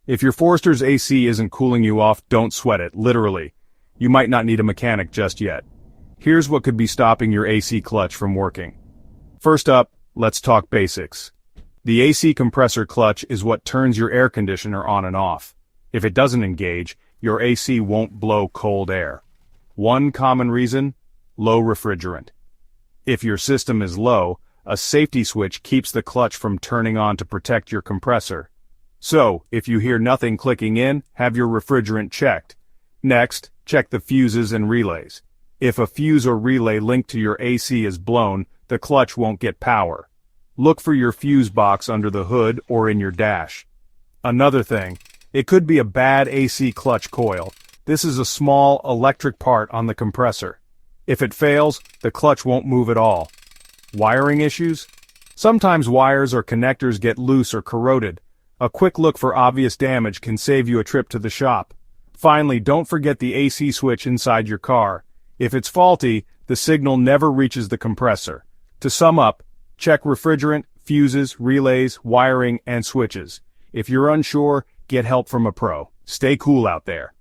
If your Forester's AC isn't cooling you off, don't sweat it, literally. You might not need a mechanic just yet. Here's what could be stopping your AC clutch from working. First up, let's talk basics. The AC compressor clutch is what turns your air conditioner on and off. If it doesn't engage, your AC won't blow cold air. One common reason? Low refrigerant. If your system is low, a safety switch keeps the clutch from turning on to protect your compressor. So, if you hear nothing clicking in, have your refrigerant checked. Next, check the fuses and relays. If a fuse or relay linked to your AC is blown, the clutch won't get power. Look for your fuse box under the hood or in your dash. Another thing, it could be a bad AC clutch coil. This is a small electric part on the compressor. If it fails, the clutch won't move at all. Wiring issues? Sometimes wires or connectors get loose or corroded. A quick look for obvious damage can save you a trip to the shop. Finally, don't forget the AC switch inside your car. If it's faulty, the signal never reaches the compressor. To sum up, check refrigerant, fuses, relays, wiring, and switches. If you're unsure, get help from a pro. Stay cool out there.